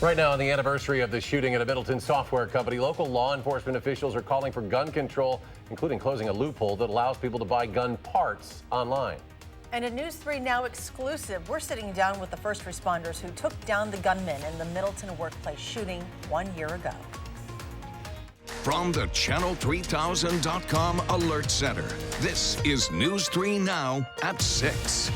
Right now, on the anniversary of the shooting at a Middleton software company, local law enforcement officials are calling for gun control, including closing a loophole that allows people to buy gun parts online. And a News 3 Now exclusive, we're sitting down with the first responders who took down the gunman in the Middleton workplace shooting 1 year ago. From the Channel3000.com Alert Center, this is News 3 Now at 6.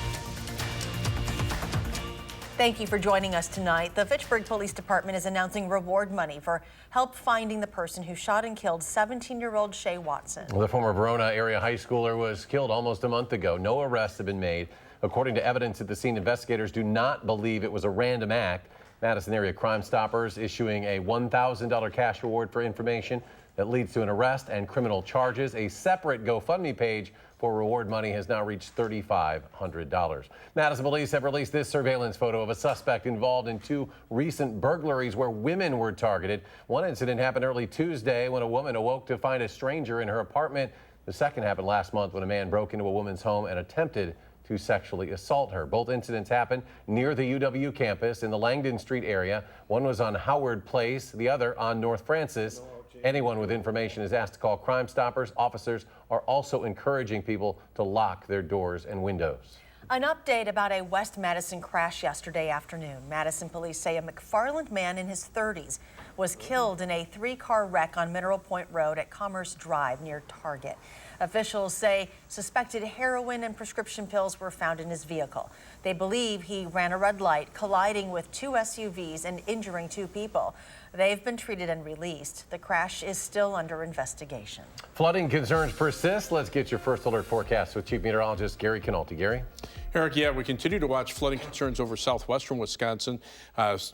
Thank you for joining us tonight. The Fitchburg Police Department is announcing reward money for help finding the person who shot and killed 17-year-old Shay Watson. The former Verona area high schooler was killed almost a month ago. No arrests have been made. According to evidence at the scene, investigators do not believe it was a random act. Madison area Crime Stoppers issuing a $1,000 cash reward for information that leads to an arrest and criminal charges. A separate GoFundMe page for reward money has now reached $3,500. Madison police have released this surveillance photo of a suspect involved in 2 recent burglaries where women were targeted. One incident happened early Tuesday when a woman awoke to find a stranger in her apartment. The second happened last month when a man broke into a woman's home and attempted to sexually assault her. Both incidents happened near the UW campus in the Langdon Street area. One was on Howard Place, the other on North Francis. Anyone with information is asked to call Crime Stoppers. Officers are also encouraging people to lock their doors and windows. An update about a West Madison crash yesterday afternoon. Madison police say a McFarland man in his 30s was killed in a 3-car wreck on Mineral Point Road at Commerce Drive near Target. Officials say suspected heroin and prescription pills were found in his vehicle. They believe he ran a red light, colliding with 2 SUVs and injuring 2 people. They've been treated and released. The crash is still under investigation. Flooding concerns persist. Let's get your first alert forecast with Chief Meteorologist Gary Canalti. Gary? Eric, yeah, we continue to watch flooding concerns over southwestern Wisconsin.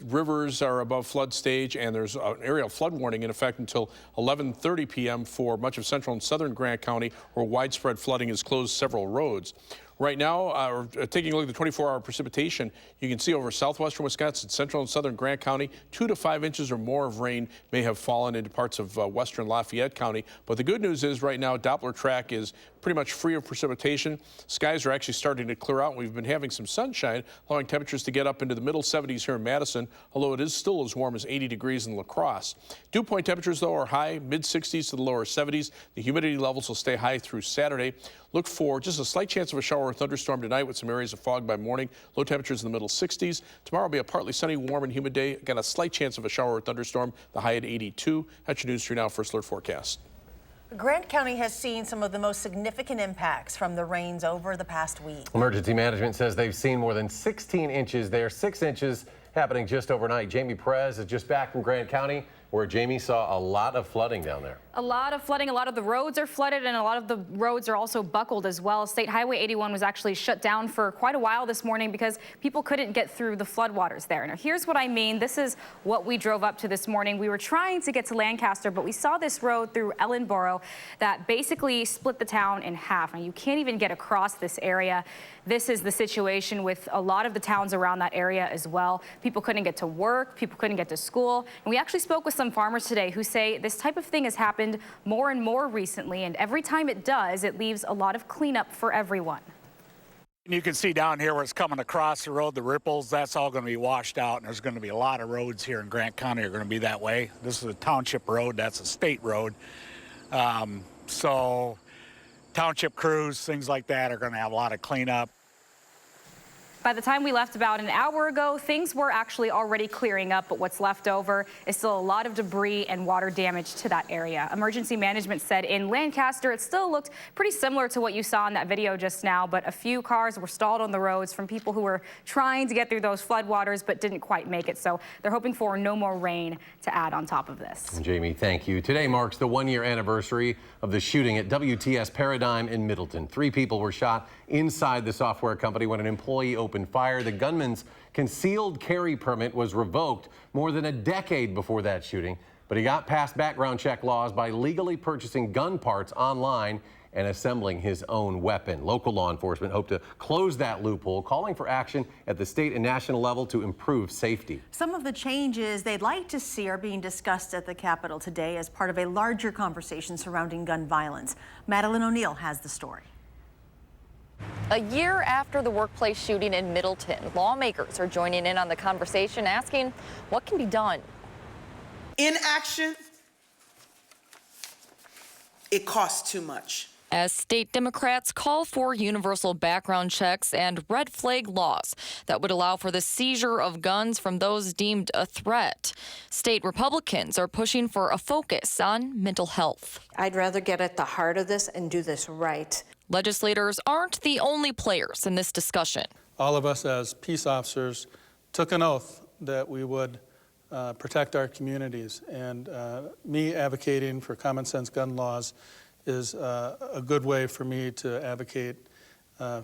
Rivers are above flood stage, and there's an aerial flood warning in effect until 11:30 p.m. for much of central and southern Grant County, where widespread flooding has closed several roads. Right now, taking a look at the 24-hour precipitation, you can see over southwestern Wisconsin, central and southern Grant County, 2 to 5 inches or more of rain may have fallen into parts of western Lafayette County. But the good news is right now, Doppler track is pretty much free of precipitation. Skies are actually starting to clear out. We've been having some sunshine, allowing temperatures to get up into the middle 70s here in Madison, although it is still as warm as 80 degrees in La Crosse. Dew point temperatures, though, are high, mid-60s to the lower 70s. The humidity levels will stay high through Saturday. Look for just a slight chance of a shower or thunderstorm tonight with some areas of fog by morning. Low temperatures in the middle 60s. Tomorrow will be a partly sunny, warm, and humid day. Again, a slight chance of a shower or thunderstorm, the high at 82. That's your News 3 Now First Alert forecast. Grant County has seen some of the most significant impacts from the rains over the past week. Emergency management says they've seen more than 16 inches there, 6 inches happening just overnight. Jamie Perez is just back from Grant County, where Jamie saw a lot of flooding down there. A lot of flooding. A lot of the roads are flooded, and a lot of the roads are also buckled as well. State Highway 81 was actually shut down for quite a while this morning because people couldn't get through the floodwaters there. Now, here's what I mean. This is what we drove up to this morning. We were trying to get to Lancaster, but we saw this road through Ellenboro that basically split the town in half. Now, you can't even get across this area. This is the situation with a lot of the towns around that area as well. People couldn't get to work. People couldn't get to school. And we actually spoke with some farmers today who say this type of thing has happened more and more recently, and every time it does, it leaves a lot of cleanup for everyone. You can see down here where it's coming across the road, the ripples, that's all going to be washed out, and there's going to be a lot of roads here in Grant County are going to be that way. This is a township road, that's a state road. So township crews, things like that are going to have a lot of cleanup. By the time we left about an hour ago, things were actually already clearing up, but what's left over is still a lot of debris and water damage to that area. Emergency management said in Lancaster, it still looked pretty similar to what you saw in that video just now, but a few cars were stalled on the roads from people who were trying to get through those floodwaters but didn't quite make it. So they're hoping for no more rain to add on top of this. Jamie, thank you. Today marks the 1-year anniversary of the shooting at WTS Paradigm in Middleton. 3 people were shot inside the software company when an employee opened fire. The gunman's concealed carry permit was revoked more than a decade before that shooting, but he got past background check laws by legally purchasing gun parts online and assembling his own weapon. Local law enforcement hope to close that loophole, calling for action at the state and national level to improve safety. Some of the changes they'd like to see are being discussed at the Capitol today as part of a larger conversation surrounding gun violence. Madeline O'Neill has the story. A year after the workplace shooting in Middleton, lawmakers are joining in on the conversation, asking what can be done. Inaction, it costs too much. As state Democrats call for universal background checks and red flag laws that would allow for the seizure of guns from those deemed a threat. State Republicans are pushing for a focus on mental health. I'd rather get at the heart of this and do this right. Legislators aren't the only players in this discussion. All of us as peace officers took an oath that we would protect our communities, and me advocating for common sense gun laws is a good way for me to advocate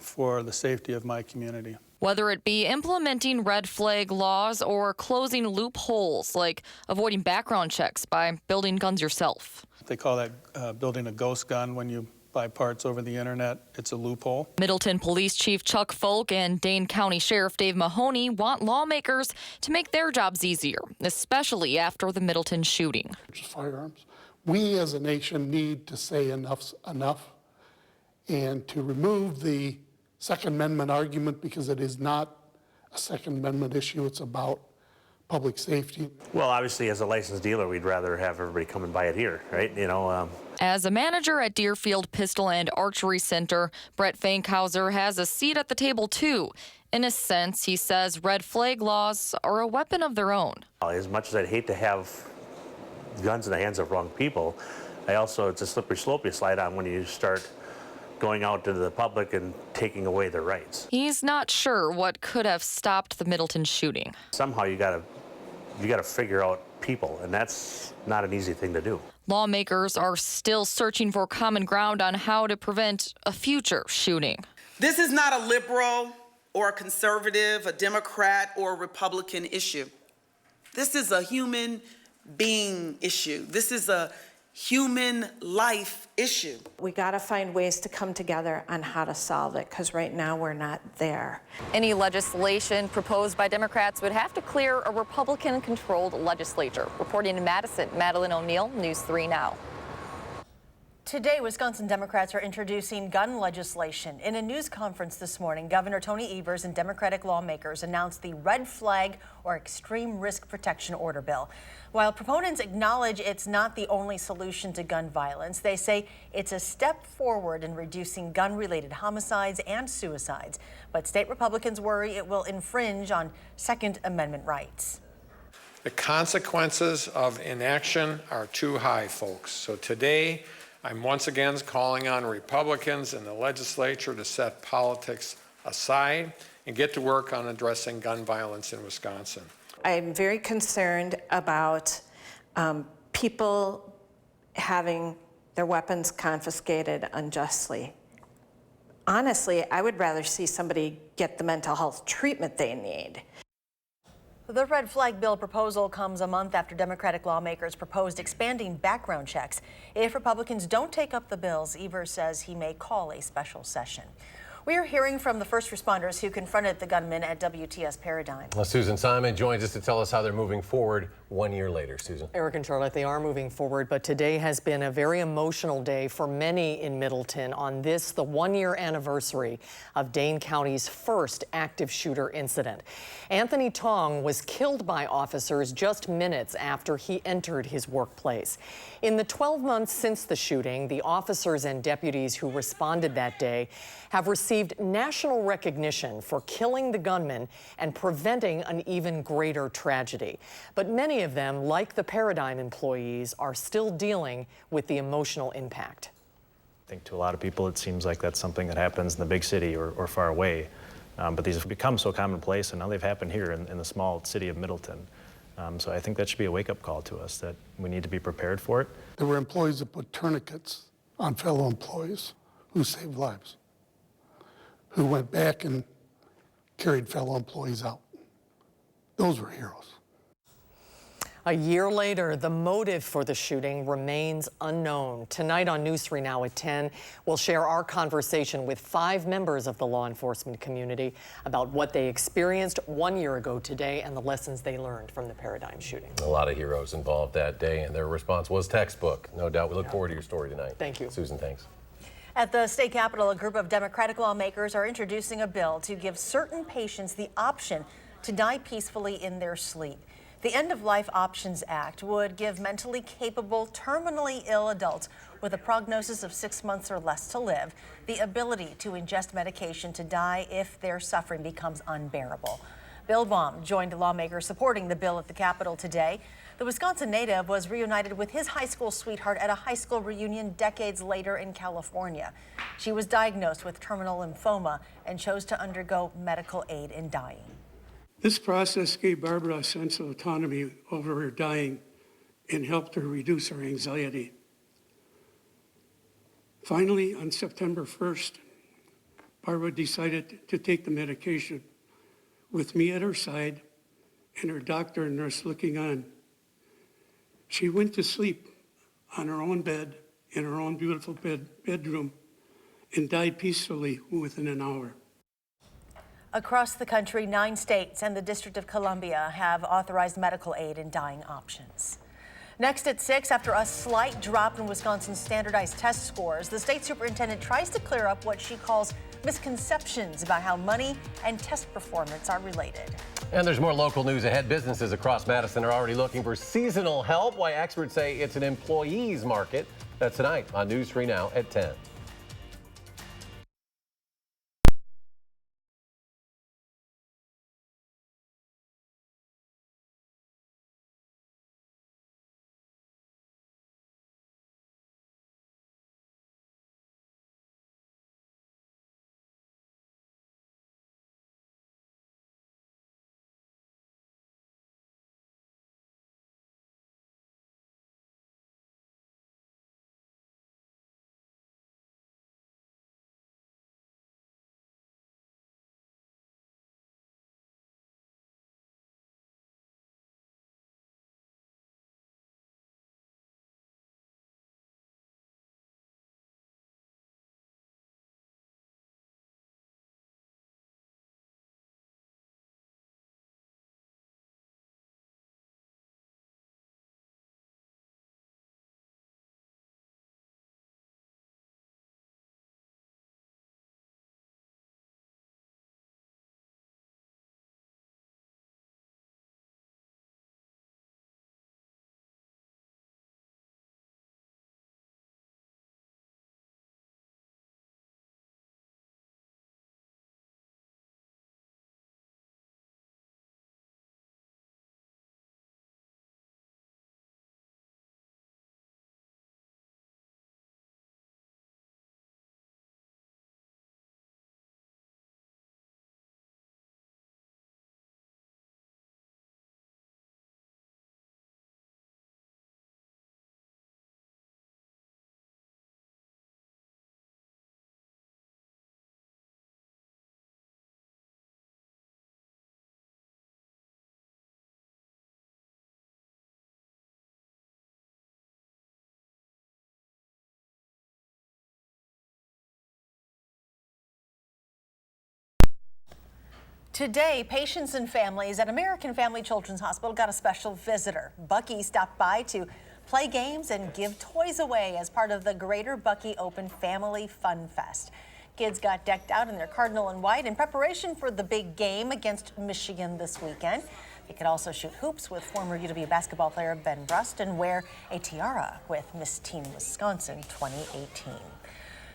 for the safety of my community. Whether it be implementing red flag laws or closing loopholes like avoiding background checks by building guns yourself. They call that building a ghost gun when you buy parts over the internet. It's a loophole. Middleton Police Chief Chuck Folk and Dane County Sheriff Dave Mahoney want lawmakers to make their jobs easier, especially after the Middleton shooting. Firearms. We as a nation need to say enough's enough and to remove the Second Amendment argument, because it is not a Second Amendment issue. It's about public safety. Well, obviously, as a licensed dealer, we'd rather have everybody come and buy it here, right? You know. As a manager at Deerfield Pistol and Archery Center, Brett Fankhauser has a seat at the table, too. In a sense, he says red flag laws are a weapon of their own. As much as I'd hate to have guns in the hands of wrong people, it's a slippery slope you slide on when you start going out to the public and taking away their rights. He's not sure what could have stopped the Middleton shooting. Somehow you gotta figure out people, and that's not an easy thing to do. Lawmakers are still searching for common ground on how to prevent a future shooting. This is not a liberal or a conservative, a Democrat or a Republican issue. This is a human being issue. This is a human life issue. We got to find ways to come together on how to solve it, because right now we're not there. Any legislation proposed by Democrats would have to clear a Republican-controlled legislature. Reporting in Madison, Madeline O'Neill, News 3 Now. Today, Wisconsin Democrats are introducing gun legislation. In a news conference this morning, Governor Tony Evers and Democratic lawmakers announced the Red Flag or Extreme Risk Protection Order bill. While proponents acknowledge it's not the only solution to gun violence, they say it's a step forward in reducing gun-related homicides and suicides. But state Republicans worry it will infringe on Second Amendment rights. The consequences of inaction are too high, folks. So today, I'm once again calling on Republicans in the legislature to set politics aside and get to work on addressing gun violence in Wisconsin. I'm very concerned about people having their weapons confiscated unjustly. Honestly, I would rather see somebody get the mental health treatment they need. The red flag bill proposal comes a month after Democratic lawmakers proposed expanding background checks. If Republicans don't take up the bills, Evers says he may call a special session. We are hearing from the first responders who confronted the gunman at WTS Paradigm. Well, Susan Simon joins us to tell us how they're moving forward 1 year later. Susan. Eric and Charlotte, they are moving forward, but today has been a very emotional day for many in Middleton on this, the 1 year anniversary of Dane County's first active shooter incident. Anthony Tong was killed by officers just minutes after he entered his workplace. In the 12 months since the shooting, the officers and deputies who responded that day have received national recognition for killing the gunman and preventing an even greater tragedy. But many of them, like the Paradigm employees, are still dealing with the emotional impact. I think to a lot of people it seems like that's something that happens in the big city or far away. But these have become so commonplace, and now they've happened here in the small city of Middleton. So I think that should be a wake-up call to us, that we need to be prepared for it. There were employees that put tourniquets on fellow employees who saved lives, who went back and carried fellow employees out. Those were heroes. A year later, the motive for the shooting remains unknown. Tonight on News 3 Now at 10, we'll share our conversation with 5 members of the law enforcement community about what they experienced 1 year ago today and the lessons they learned from the Paradigm shooting. A lot of heroes involved that day, and their response was textbook. No doubt. We look forward to your story tonight. Thank you. Susan, thanks. At the state capitol, a group of Democratic lawmakers are introducing a bill to give certain patients the option to die peacefully in their sleep. The End of Life Options Act would give mentally capable, terminally ill adults with a prognosis of 6 months or less to live the ability to ingest medication to die if their suffering becomes unbearable. Bill Baum joined lawmakers supporting the bill at the Capitol today. The Wisconsin native was reunited with his high school sweetheart at a high school reunion decades later in California. She was diagnosed with terminal lymphoma and chose to undergo medical aid in dying. This process gave Barbara a sense of autonomy over her dying and helped her reduce her anxiety. Finally, on September 1st, Barbara decided to take the medication with me at her side and her doctor and nurse looking on. She went to sleep on her own bed in her own beautiful bedroom and died peacefully within an hour. Across the country, 9 states and the District of Columbia have authorized medical aid in dying options. Next at 6, after a slight drop in Wisconsin's standardized test scores, the state superintendent tries to clear up what she calls misconceptions about how money and test performance are related. And there's more local news ahead. Businesses across Madison are already looking for seasonal help, while experts say it's an employees market. That's tonight on News 3 Now at 10. Today, patients and families at American Family Children's Hospital got a special visitor. Bucky stopped by to play games and give toys away as part of the Greater Bucky Open Family Fun Fest. Kids got decked out in their cardinal and white in preparation for the big game against Michigan this weekend. They could also shoot hoops with former UW basketball player Ben Brust and wear a tiara with Miss Teen Wisconsin 2018.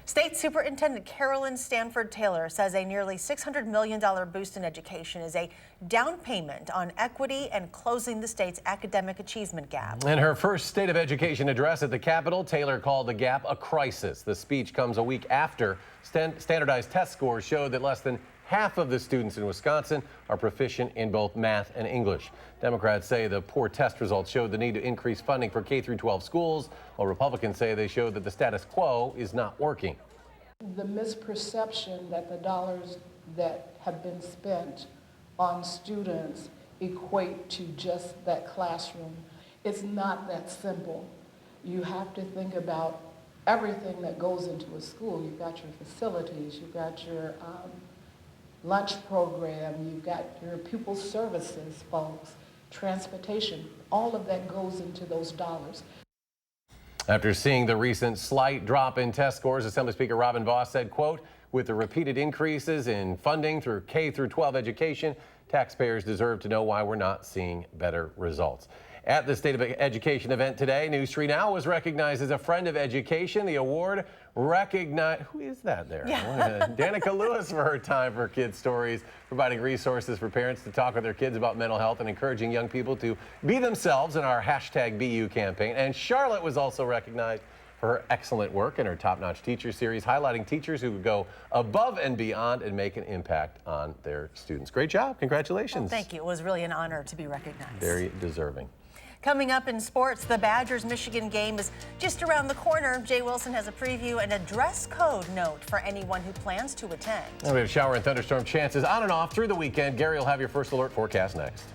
State Superintendent Carolyn Stanford Taylor says a nearly $600 million boost in education is a down payment on equity and closing the state's academic achievement gap. In her first State of Education address at the Capitol, Taylor called the gap a crisis. The speech comes a week after standardized test scores showed that less than half of the students in Wisconsin are proficient in both math and English. Democrats say the poor test results showed the need to increase funding for K-12 schools, while Republicans say they showed that the status quo is not working. The misperception that the dollars that have been spent on students equate to just that classroom. It's not that simple. You have to think about everything that goes into a school. You've got your facilities, you've got your lunch program, you've got your pupil services folks, transportation, all of that goes into those dollars. After seeing the recent slight drop in test scores, Assembly Speaker Robin Vos said, quote, with the repeated increases in funding through K through 12 education, taxpayers deserve to know why we're not seeing better results. At the State of Education event today, News 3 Now was recognized as a Friend of Education. The award recognized, who is that there? Yeah. Danica Lewis for her Time for Kids stories, providing resources for parents to talk with their kids about mental health and encouraging young people to be themselves in our #BU campaign. And Charlotte was also recognized for her excellent work in her Top-Notch Teacher series, highlighting teachers who would go above and beyond and make an impact on their students. Great job. Congratulations. Well, thank you. It was really an honor to be recognized. Very deserving. Coming up in sports, the Badgers-Michigan game is just around the corner. Jay Wilson has a preview and a dress code note for anyone who plans to attend. And we have shower and thunderstorm chances on and off through the weekend. Gary will have your first alert forecast next.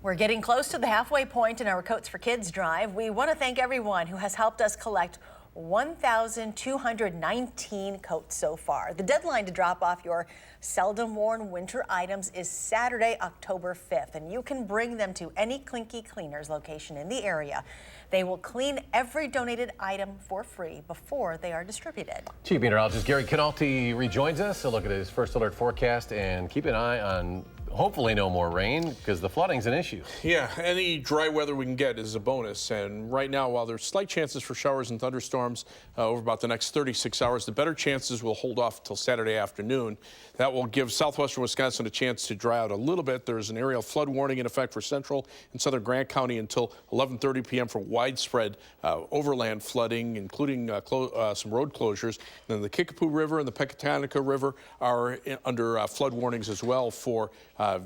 We're getting close to the halfway point in our Coats for Kids drive. We want to thank everyone who has helped us collect 1,219 coats so far. The deadline to drop off your seldom worn winter items is Saturday, October 5th, and you can bring them to any Clinky Cleaners location in the area. They will clean every donated item for free before they are distributed. Chief Meteorologist Gary Canalti rejoins us to look at his first alert forecast and keep an eye on hopefully no more rain because the flooding's an issue. Yeah, any dry weather we can get is a bonus. And right now, while there's slight chances for showers and thunderstorms over about the next 36 hours, the better chances will hold off until Saturday afternoon. That will give southwestern Wisconsin a chance to dry out a little bit. There's an aerial flood warning in effect for central and southern Grant County until 11:30 p.m. for widespread overland flooding, including some road closures. And then the Kickapoo River and the Pecatonica River are under flood warnings as well for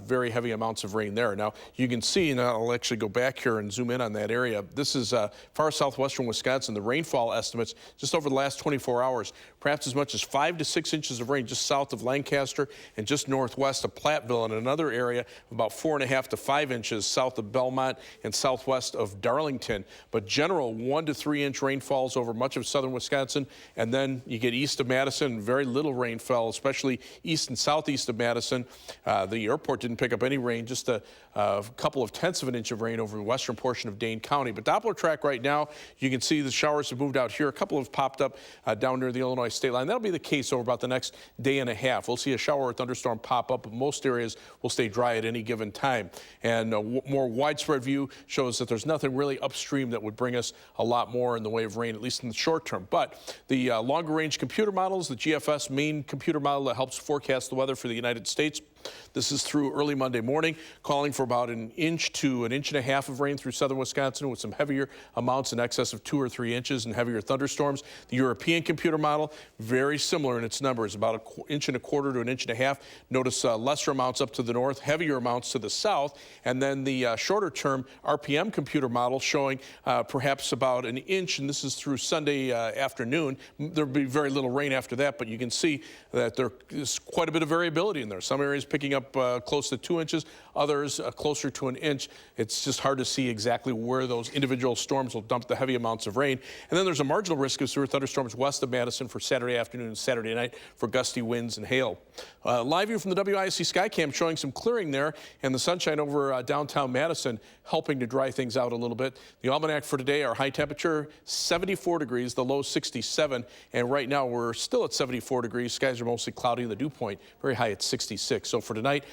very heavy amounts of rain there. Now, you can see, and I'll actually go back here and zoom in on that area. This is far southwestern Wisconsin. The rainfall estimates just over the last 24 hours, perhaps as much as 5 to 6 inches of rain just south of Lancaster and just northwest of Platteville, and another area of about 4.5 to 5 inches south of Belmont and southwest of Darlington. But general 1 to 3 inch rainfalls over much of southern Wisconsin, and then you get east of Madison, very little rainfall, especially east and southeast of Madison. The airport report didn't pick up any rain, just a couple of tenths of an inch of rain over the western portion of Dane County. But Doppler track right now, you can see the showers have moved out here. A couple have popped up down near the Illinois state line. That'll be the case over about the next day and a half. We'll see a shower or thunderstorm pop up, but most areas will stay dry at any given time. And a more widespread view shows that there's nothing really upstream that would bring us a lot more in the way of rain, at least in the short term. But the longer range computer models, the GFS main computer model that helps forecast the weather for the United States, this is through early Monday morning, calling for about an inch to an inch and a half of rain through southern Wisconsin with some heavier amounts in excess of 2 or 3 inches and heavier thunderstorms. The European computer model, very similar in its numbers, about an inch and a quarter to an inch and a half. Notice lesser amounts up to the north, heavier amounts to the south, and then the shorter term RPM computer model showing perhaps about an inch, and this is through Sunday afternoon. There'll be very little rain after that, but you can see that there is quite a bit of variability in there. Some areas picking up close to 2 inches, others closer to an inch. It's just hard to see exactly where those individual storms will dump the heavy amounts of rain. And then there's a marginal risk of severe thunderstorms west of Madison for Saturday afternoon and Saturday night for gusty winds and hail. Live view from the WISC Skycam showing some clearing there and the sunshine over downtown Madison helping to dry things out a little bit. The almanac for today, our high temperature 74 degrees, the low 67, and right now we're still at 74 degrees. Skies are mostly cloudy, the dew point very high at 66. So for tonight,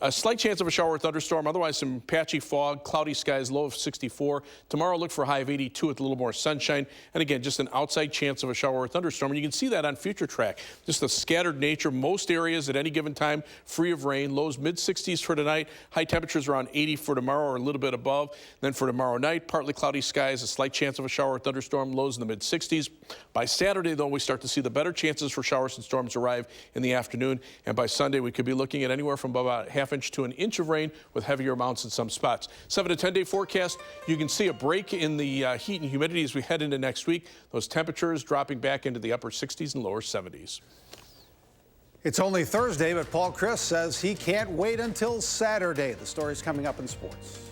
a slight chance of a shower or thunderstorm, otherwise some patchy fog, cloudy skies, low of 64. Tomorrow, look for a high of 82 with a little more sunshine. And again, just an outside chance of a shower or thunderstorm. And you can see that on future track. Just the scattered nature, most areas at any given time free of rain. Lows mid-60s for tonight. High temperatures around 80 for tomorrow or a little bit above. Then for tomorrow night, partly cloudy skies, a slight chance of a shower or thunderstorm. Lows in the mid-60s. By Saturday, though, we start to see the better chances for showers and storms arrive in the afternoon. And by Sunday, we could be looking at anywhere from about half inch to an inch of rain with heavier amounts in some spots. 7 to 10 day forecast. You can see a break in the heat and humidity as we head into next week. Those temperatures dropping back into the upper 60s and lower 70s. It's only Thursday, but Paul Chris says he can't wait until Saturday. The story's coming up in sports.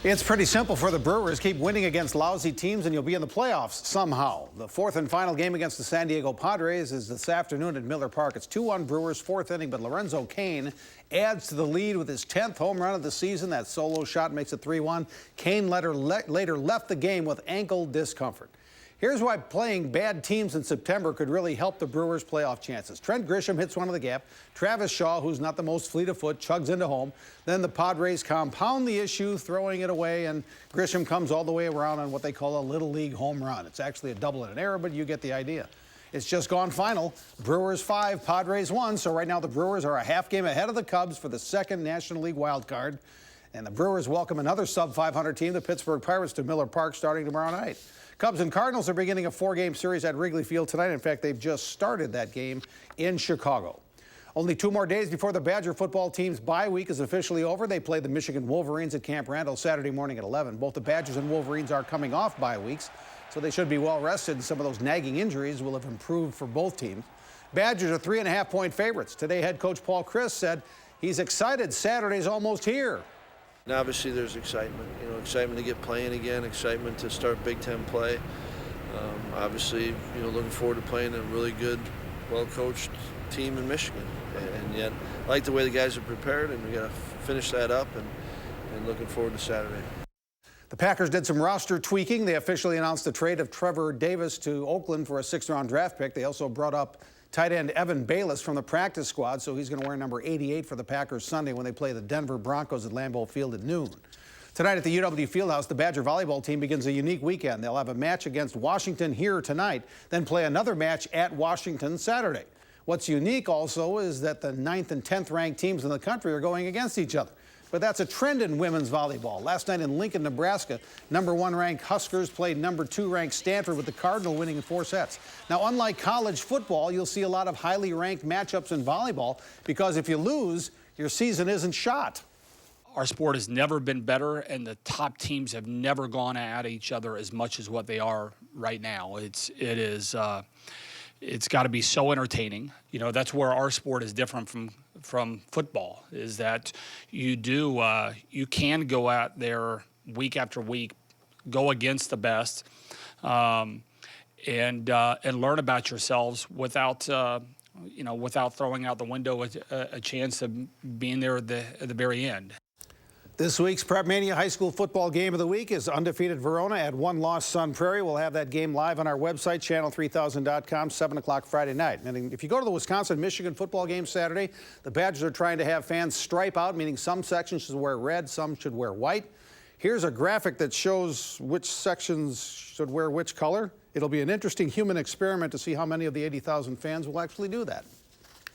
It's pretty simple for the Brewers. Keep winning against lousy teams and you'll be in the playoffs somehow. The fourth and final game against the San Diego Padres is this afternoon at Miller Park. It's 2-1 Brewers, fourth inning, but Lorenzo Cain adds to the lead with his 10th home run of the season. That solo shot makes it 3-1. Cain later left the game with ankle discomfort. Here's why playing bad teams in September could really help the Brewers' playoff chances. Trent Grisham hits one of the gap. Travis Shaw, who's not the most fleet of foot, chugs into home. Then the Padres compound the issue, throwing it away, and Grisham comes all the way around on what they call a Little League home run. It's actually a double and an error, but you get the idea. It's just gone final. Brewers 5, Padres 1. So right now the Brewers are a half game ahead of the Cubs for the second National League wild card. And the Brewers welcome another sub-500 team, the Pittsburgh Pirates, to Miller Park starting tomorrow night. Cubs and Cardinals are beginning a 4-game series at Wrigley Field tonight. In fact, they've just started that game in Chicago. Only 2 more days before the Badger football team's bye week is officially over. They play the Michigan Wolverines at Camp Randall Saturday morning at 11. Both the Badgers and Wolverines are coming off bye weeks, so they should be well rested, and some of those nagging injuries will have improved for both teams. Badgers are 3.5-point favorites. Today, head coach Paul Chryst said he's excited Saturday's almost here. And obviously there's excitement, excitement to get playing again, excitement to start Big Ten play. Obviously, looking forward to playing a really good, well-coached team in Michigan. And yet, I like the way the guys are prepared, and we got to finish that up, and looking forward to Saturday. The Packers did some roster tweaking. They officially announced the trade of Trevor Davis to Oakland for a 6th-round draft pick. They also brought up tight end Evan Bayless from the practice squad, so he's going to wear number 88 for the Packers Sunday when they play the Denver Broncos at Lambeau Field at noon. Tonight at the UW Fieldhouse, the Badger volleyball team begins a unique weekend. They'll have a match against Washington here tonight, then play another match at Washington Saturday. What's unique also is that the 9th and 10th ranked teams in the country are going against each other. But that's a trend in women's volleyball. Last night in Lincoln, Nebraska, number 1 ranked Huskers played number 2 ranked Stanford, with the Cardinal winning in 4 sets. Now, unlike college football, you'll see a lot of highly ranked matchups in volleyball, because if you lose, your season isn't shot. Our sport has never been better, and the top teams have never gone at each other as much as what they are right now. It's got to be so entertaining. That's where our sport is different from football, is that you can go out there week after week, go against the best, and learn about yourselves without throwing out the window a chance of being there at the very end. This week's Prep Mania High School football game of the week is undefeated Verona at 1-loss Sun Prairie. We'll have that game live on our website, channel3000.com, 7 o'clock Friday night. And if you go to the Wisconsin-Michigan football game Saturday, the Badgers are trying to have fans stripe out, meaning some sections should wear red, some should wear white. Here's a graphic that shows which sections should wear which color. It'll be an interesting human experiment to see how many of the 80,000 fans will actually do that.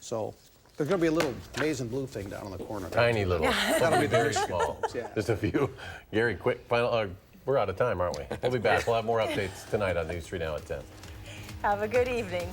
So there's going to be a little maize and blue thing down in the corner. Tiny little. Yeah. That'll be very small. Yeah. Just a few. Gary, quick final. We're out of time, aren't we? We'll be back. We'll have more updates tonight on News 3 Now at 10. Have a good evening.